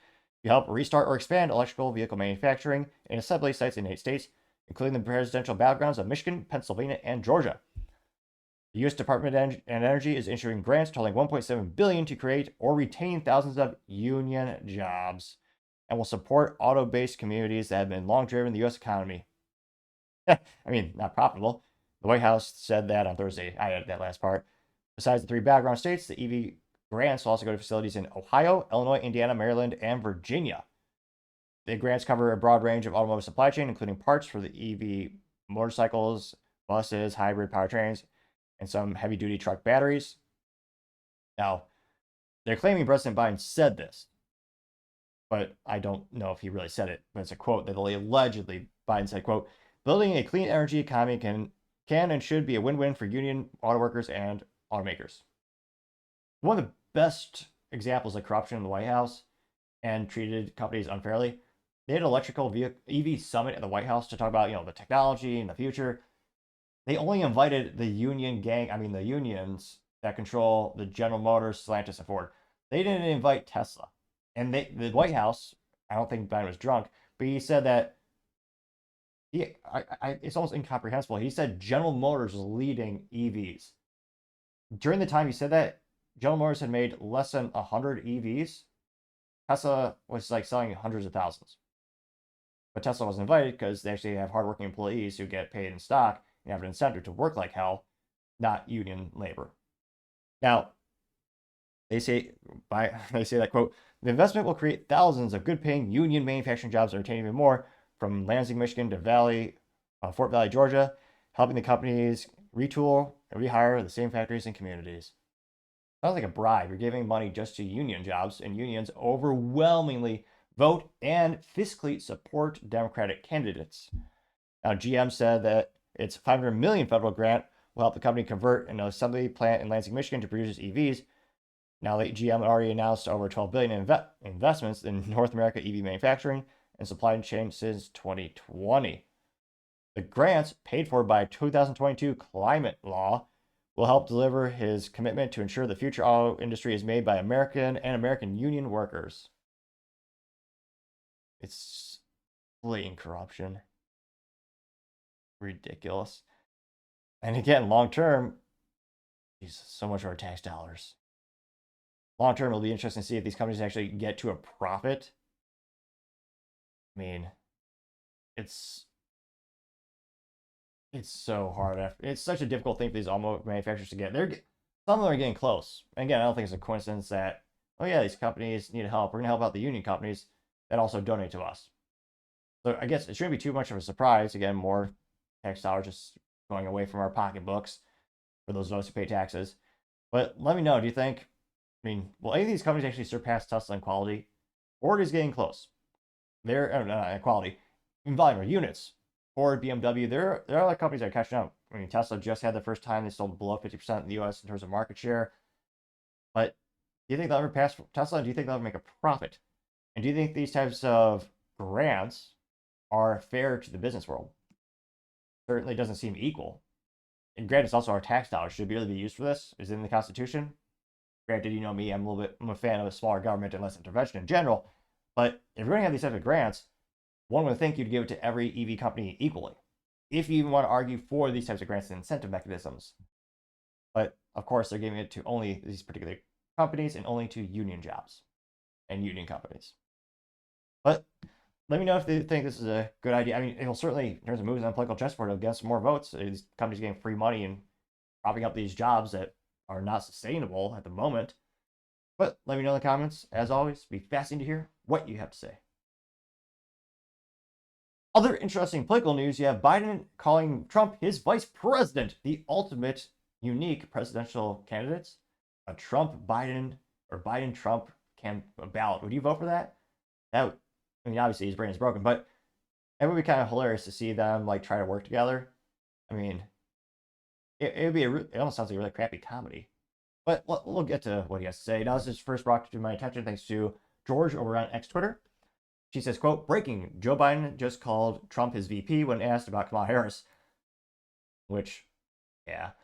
to help restart or expand electrical vehicle manufacturing and assembly sites in 8 states, including the presidential battlegrounds of Michigan, Pennsylvania, and Georgia. The U.S. Department of Energy is issuing grants totaling $1.7 billion to create or retain thousands of union jobs and will support auto-based communities that have been long driven the U.S. economy. Not profitable. The White House said that on Thursday. I added that last part. Besides the 3 battleground states, the EV grants will also go to facilities in Ohio, Illinois, Indiana, Maryland, and Virginia. The grants cover a broad range of automotive supply chain, including parts for the EV motorcycles, buses, hybrid powertrains, and some heavy-duty truck batteries. Now, they're claiming President Biden said this, but I don't know if he really said it. But it's a quote that allegedly Biden said, quote, building a clean energy economy can and should be a win-win for union auto workers and automakers. One of the best examples of corruption in the White House and treated companies unfairly, they had an electrical EV summit at the White House to talk about, the technology and the future. They only invited the union gang, the unions that control the General Motors, Stellantis, and Ford. They didn't invite Tesla. And the White House, I don't think Biden was drunk, but he said that It's almost incomprehensible. He said General Motors was leading EVs. During the time he said that, General Motors had made less than 100 EVs. Tesla was like selling hundreds of thousands. But Tesla wasn't invited because they actually have hardworking employees who get paid in stock and have an incentive to work like hell, not union labor. Now, they say that quote, the investment will create thousands of good-paying union manufacturing jobs and retain even more from Lansing, Michigan to Fort Valley, Georgia, helping the companies retool and rehire the same factories and communities. Sounds like a bribe. You're giving money just to union jobs, and unions overwhelmingly vote and fiscally support Democratic candidates. Now, GM said that its $500 million federal grant will help the company convert an assembly plant in Lansing, Michigan to produce EVs. Now, GM already announced over $12 billion in investments in North America EV manufacturing and supply chain since 2020. The grants, paid for by 2022 climate law, will help deliver his commitment to ensure the future auto industry is made by American and American union workers. It's blatant corruption. Ridiculous. And again, long term, so much of our tax dollars. Long term, it'll be interesting to see if these companies actually get to a profit. I mean, it's so hard. It's such a difficult thing for these auto manufacturers to get. Some of them are getting close. And again, I don't think it's a coincidence that, oh yeah, these companies need help. We're gonna help out the union companies that also donate to us. So I guess it shouldn't be too much of a surprise. Again, more tax dollars just going away from our pocketbooks for those of us who pay taxes. But let me know, do you think, will any of these companies actually surpass Tesla in quality? Ford is getting close. They're not quality, in volume or units. Ford, BMW, there are other companies that are catching up. Tesla just had the first time they sold below 50% in the US in terms of market share. But do you think they'll ever pass Tesla? Do you think they'll ever make a profit? And do you think these types of grants are fair to the business world? Certainly doesn't seem equal. And granted, it's also our tax dollars. Should really be used for this? Is it in the Constitution? Granted, you know me, I'm a fan of a smaller government and less intervention in general. But if you're going to have these types of grants, one would think you'd give it to every EV company equally, if you even want to argue for these types of grants and incentive mechanisms. But of course, they're giving it to only these particular companies and only to union jobs and union companies. But let me know if you think this is a good idea. It'll certainly, in terms of moves on political chessboard, it'll get some more votes. These companies getting free money and propping up these jobs that are not sustainable at the moment. But let me know in the comments. As always, it'll be fascinating to hear what you have to say. Other interesting political news, you have Biden calling Trump his vice president, the ultimate unique presidential candidates. A Trump-Biden or Biden-Trump ballot. Would you vote for that? Obviously his brain is broken, but it would be kind of hilarious to see them try to work together. It would be it almost sounds like a really crappy comedy. But we'll get to what he has to say. Now, this is first brought to my attention thanks to George over on X Twitter. She says, quote, breaking, Joe Biden just called Trump his VP when asked about Kamala Harris. Which, Kamala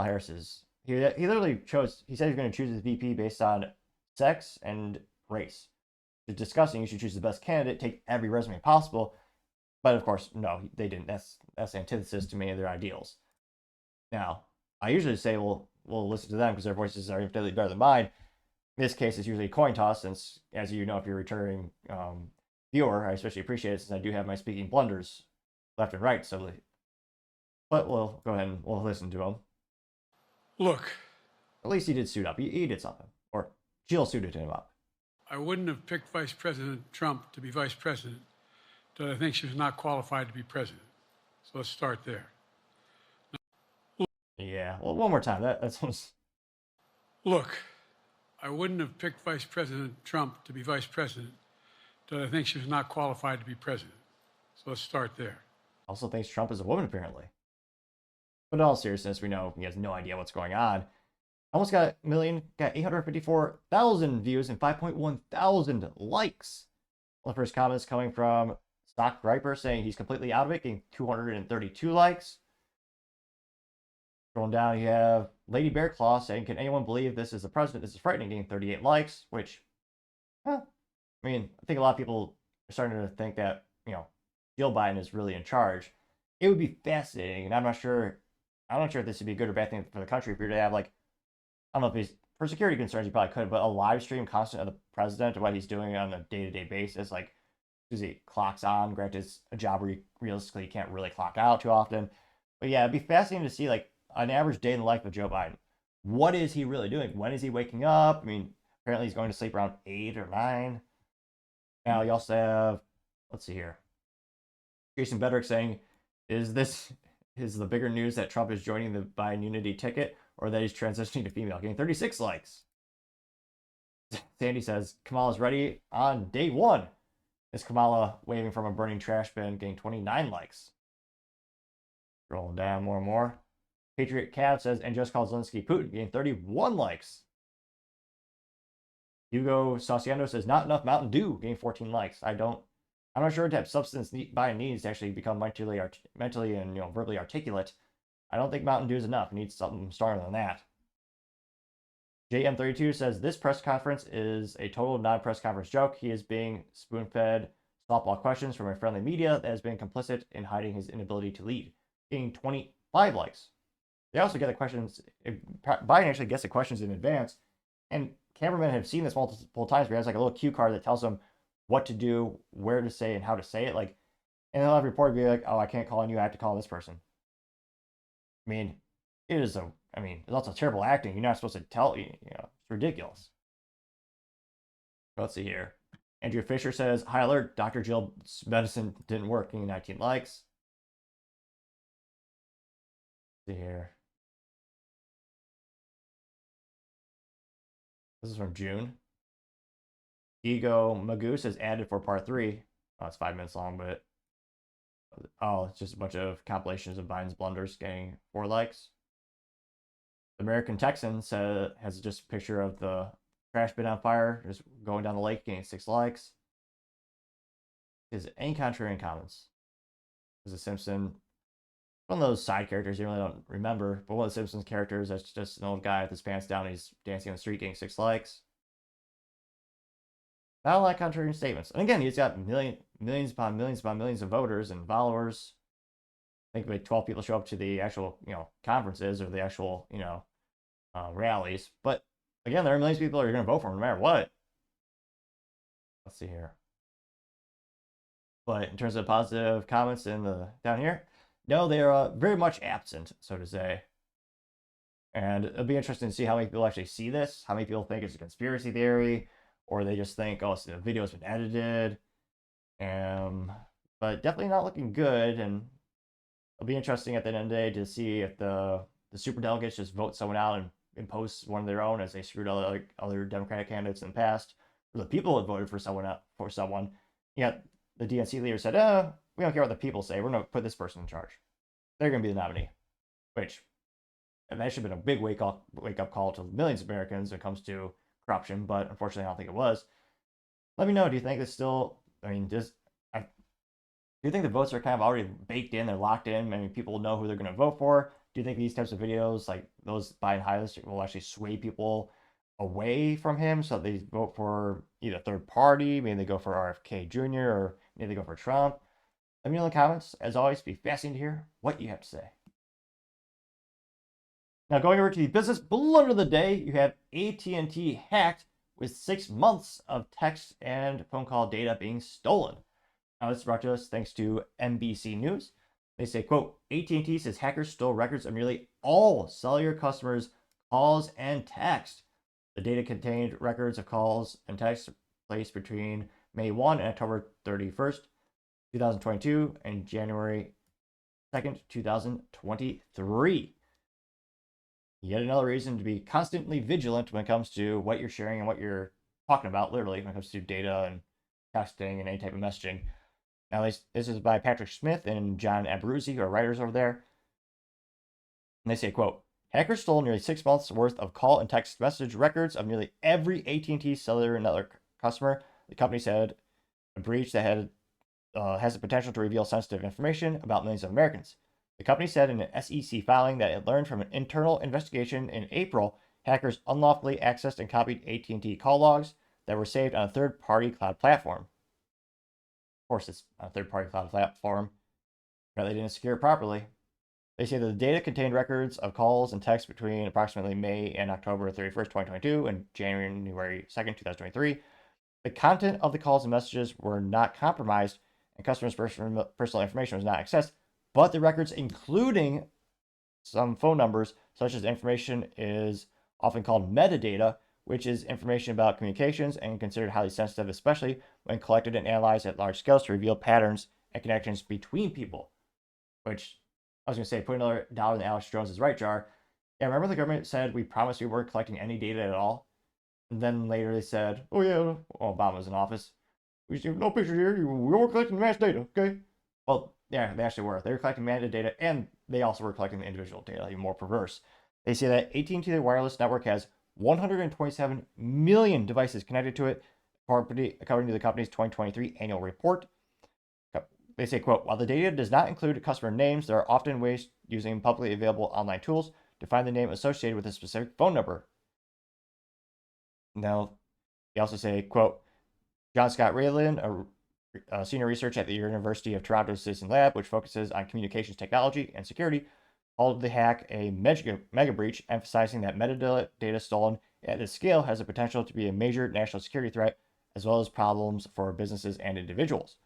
Harris is, he literally he said he's going to choose his VP based on sex and race. It's disgusting. You should choose the best candidate, take every resume possible. But of course, no, they didn't. That's antithesis to many of their ideals. Now, I usually say we'll listen to them because their voices are infinitely better than mine. In this case, it's usually a coin toss, since, as you know, if you're a returning viewer, I especially appreciate it since I do have my speaking blunders left and right. But we'll go ahead and we'll listen to him. Look. At least he did suit up. He did something. Or Jill suited him up. I wouldn't have picked Vice President Trump to be vice president, but I think she was not qualified to be president. So let's start there. Yeah, well, one more time. That's almost... Look, I wouldn't have picked Vice President Trump to be vice president, but I think she was not qualified to be president. So let's start there. Also thinks Trump is a woman, apparently. But in all seriousness, we know he has no idea what's going on. Almost got 854,000 views and 5.1 thousand likes. Well, the first comment is coming from Stock Griper saying he's completely out of it, getting 232 likes. Scrolling down, you have Lady Bear Claw saying, can anyone believe this is the president? This is frightening, getting 38 likes, which, I think a lot of people are starting to think that, Jill Biden is really in charge, it would be fascinating. And I'm not sure if this would be a good or bad thing for the country if you're to have like, I don't know if he's for security concerns, you probably could, but a live stream constant of the president of what he's doing on a day-to-day basis, like because he clocks on. Granted, it's a job where you realistically can't really clock out too often. But yeah, it'd be fascinating to see like an average day in the life of Joe Biden. What is he really doing? When is he waking up? I mean, apparently he's going to sleep around 8 or 9. Now you also have, let's see here, Jason Bedrick saying, is the bigger news that Trump is joining the Biden unity ticket or that he's transitioning to female? Getting 36 likes. Sandy says, Kamala's ready on day one. Is Kamala waving from a burning trash bin, getting 29 likes. Scrolling down more and more. Patriot Cat says, and just called Zelensky Putin, getting 31 likes. Hugo Sauciendo says, not enough Mountain Dew, getting 14 likes. I'm not sure what type of substance Biden needs to actually become mentally and verbally articulate. I don't think Mountain Dew is enough. It needs something stronger than that. JM32 says, this press conference is a total non-press conference joke. He is being spoon-fed softball questions from a friendly media that has been complicit in hiding his inability to lead, getting 25 likes. They also get the questions. Biden actually gets the questions in advance, and cameramen have seen this multiple times. Where he has like a little cue card that tells them what to do, where to say, and how to say it. Like, and they'll have a reporter be like, "Oh, I can't call on you. I have to call this person." I mean, it's also terrible acting. You're not supposed to tell. It's ridiculous. Let's see here. Andrea Fisher says, high alert, Dr. Jill's medicine didn't work, getting 19 likes. Let's see here. This is from June. Ego Magoose is added for part 3. Oh, it's 5 minutes long, but it's just a bunch of compilations of Biden's blunders getting 4 likes. The American Texan has just a picture of the trash bin on fire, just going down the lake, getting 6 likes. Is any contrarian comments? Is a Simpson, one of those side characters you really don't remember, but one of the Simpsons characters that's just an old guy with his pants down, he's dancing on the street, getting 6 likes. Not a lot of contrarian statements. And again, he's got millions upon millions of voters and followers. I think like 12 people show up to the actual, conferences or the actual, rallies. But again, there are millions of people who are going to vote for him no matter what. Let's see here. But in terms of positive comments down here, no, they are very much absent, so to say. And it'll be interesting to see how many people actually see this, how many people think it's a conspiracy theory, or they just think, oh, the video has been edited. But definitely not looking good, and it'll be interesting at the end of the day to see if the superdelegates just vote someone out and impose one of their own, as they screwed other Democratic candidates in the past, or the people that voted for someone. Yet the DNC leader said, we don't care what the people say. We're going to put this person in charge. They're going to be the nominee. And that should have been a big wake-up call to millions of Americans when it comes to corruption, but unfortunately I don't think it was. Let me know, do you think it's still, do you think the votes are kind of already baked in, they're locked in? I mean, people know who they're going to vote for. Do you think these types of videos, like those Biden highlights, will actually sway people away from him so they vote for either third party, maybe they go for RFK Jr., or maybe they go for Trump? Let me know in the comments. As always, be fascinating to hear what you have to say. Now, going over to the business blunder of the day, you have AT&T hacked with 6 months of text and phone call data being stolen. Now, this is brought to us thanks to NBC News. They say, quote, AT&T says hackers stole records of nearly all cellular customers' calls and text. The data contained records of calls and texts placed between May 1 and October 31st, 2022, and January 2nd, 2023. Yet another reason to be constantly vigilant when it comes to what you're sharing and what you're talking about, literally, when it comes to data and texting and any type of messaging. Now, this is by Patrick Smith and John Abruzzi, who are writers over there. And they say, quote, hackers stole nearly 6 months worth of call and text message records of nearly every AT&T cellular network customer. The company said a breach that has the potential to reveal sensitive information about millions of Americans. The company said in an SEC filing that it learned from an internal investigation in April, hackers unlawfully accessed and copied AT&T call logs that were saved on a third-party cloud platform. course, it's a third-party cloud platform. But they didn't secure it properly. They say that the data contained records of calls and texts between approximately May and October 31st, 2022 and January 2nd, 2023. The content of the calls and messages were not compromised and customers' personal information was not accessed, but the records, including some phone numbers, such as information is often called metadata, which is information about communications and considered highly sensitive, especially when collected and analyzed at large scales to reveal patterns and connections between people. Which, I was going to say, put another dollar in Alex Jones's right jar. Yeah, remember the government said we promised we weren't collecting any data at all? And then later they said, oh yeah, Obama was in office. We see no pictures here, we were collecting mass data, okay? Well, yeah, they actually were. They were collecting metadata, and they also were collecting the individual data, even more perverse. They say that AT&T wireless network has 127 million devices connected to it, according to the company's 2023 annual report. They say, quote, while the data does not include customer names, there are often ways using publicly available online tools to find the name associated with a specific phone number. Now, they also say, quote, John Scott Rayland, a senior researcher at the University of Toronto's Citizen Lab, which focuses on communications technology and security, called the hack a mega breach, emphasizing that metadata stolen at this scale has the potential to be a major national security threat, as well as problems for businesses and individuals.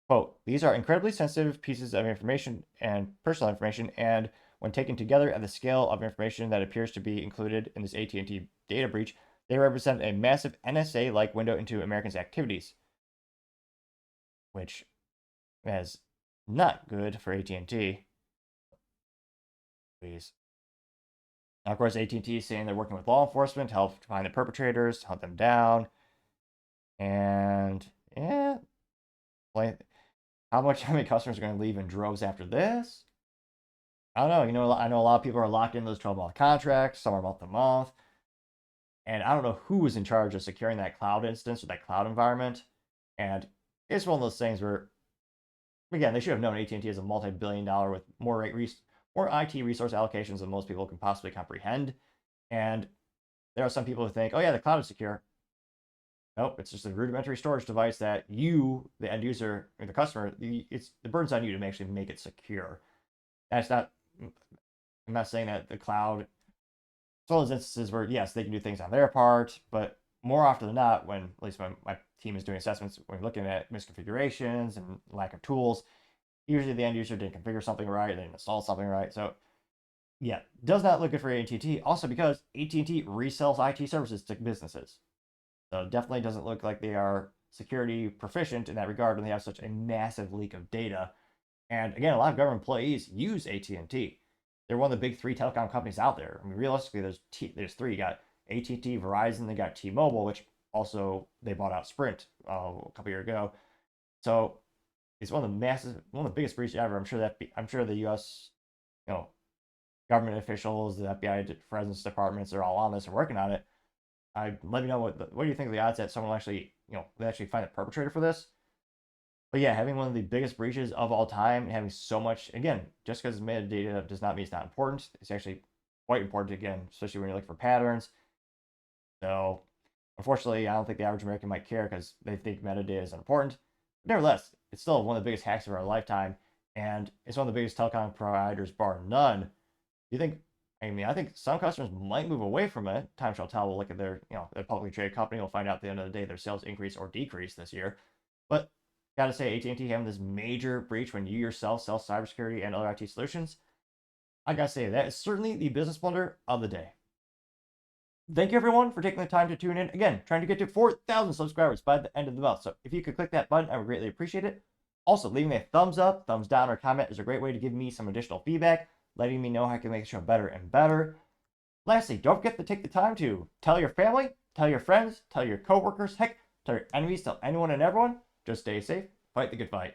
Quote, these are incredibly sensitive pieces of information and personal information, and when taken together at the scale of information that appears to be included in this AT&T data breach, they represent a massive NSA-like window into Americans' activities, which is not good for AT&T. Please. Now, of course, AT&T is saying they're working with law enforcement to help find the perpetrators, hunt them down, and yeah, like, how many customers are going to leave in droves after this? I don't know. I know a lot of people are locked in those 12-month contracts. Some are month to month. And I don't know who was in charge of securing that cloud instance or that cloud environment. And it's one of those things where, again, they should have known AT&T is a multi-billion-dollar with more IT resource allocations than most people can possibly comprehend. And there are some people who think, oh yeah, the cloud is secure. Nope, it's just a rudimentary storage device that you, the end user, or the customer, the burden's on you to actually make it secure. That's not, I'm not saying that the cloud, it's one of those instances where, yes, they can do things on their part, but more often than not, at least when my team is doing assessments, when looking at misconfigurations and lack of tools, usually the end user didn't configure something right, they didn't install something right. So, yeah, does not look good for AT&T. Also because AT&T resells IT services to businesses. So it definitely doesn't look like they are security proficient in that regard when they have such a massive leak of data. And again, a lot of government employees use AT&T. They're one of the big three telecom companies out there. I mean, realistically, there's three. You got AT&T, Verizon, they got T-Mobile, which also they bought out Sprint a couple years ago. So it's one of the biggest breaches ever. I'm sure the U.S. Government officials, the FBI, forensics departments, are all on this and working on it. Let me know what do you think of the odds that someone will actually, they actually find the perpetrator for this? But yeah, having one of the biggest breaches of all time and having so much, again, just because it's metadata does not mean it's not important. It's actually quite important, again, especially when you're looking for patterns. So, unfortunately, I don't think the average American might care because they think metadata is important. But nevertheless, it's still one of the biggest hacks of our lifetime, and it's one of the biggest telecom providers, bar none. I think some customers might move away from it. Time shall tell. We'll look at their publicly traded company. We'll find out at the end of the day their sales increase or decrease this year. But gotta say, AT&T having this major breach when you yourself sell cybersecurity and other IT solutions, I gotta say that is certainly the business blunder of the day. Thank you everyone for taking the time to tune in. Again, trying to get to 4,000 subscribers by the end of the month. So if you could click that button, I would greatly appreciate it. Also, leaving a thumbs up, thumbs down, or comment is a great way to give me some additional feedback, letting me know how I can make the show better and better. Lastly, don't forget to take the time to tell your family, tell your friends, tell your coworkers, heck, tell your enemies, tell anyone and everyone. Just stay safe, fight the good fight.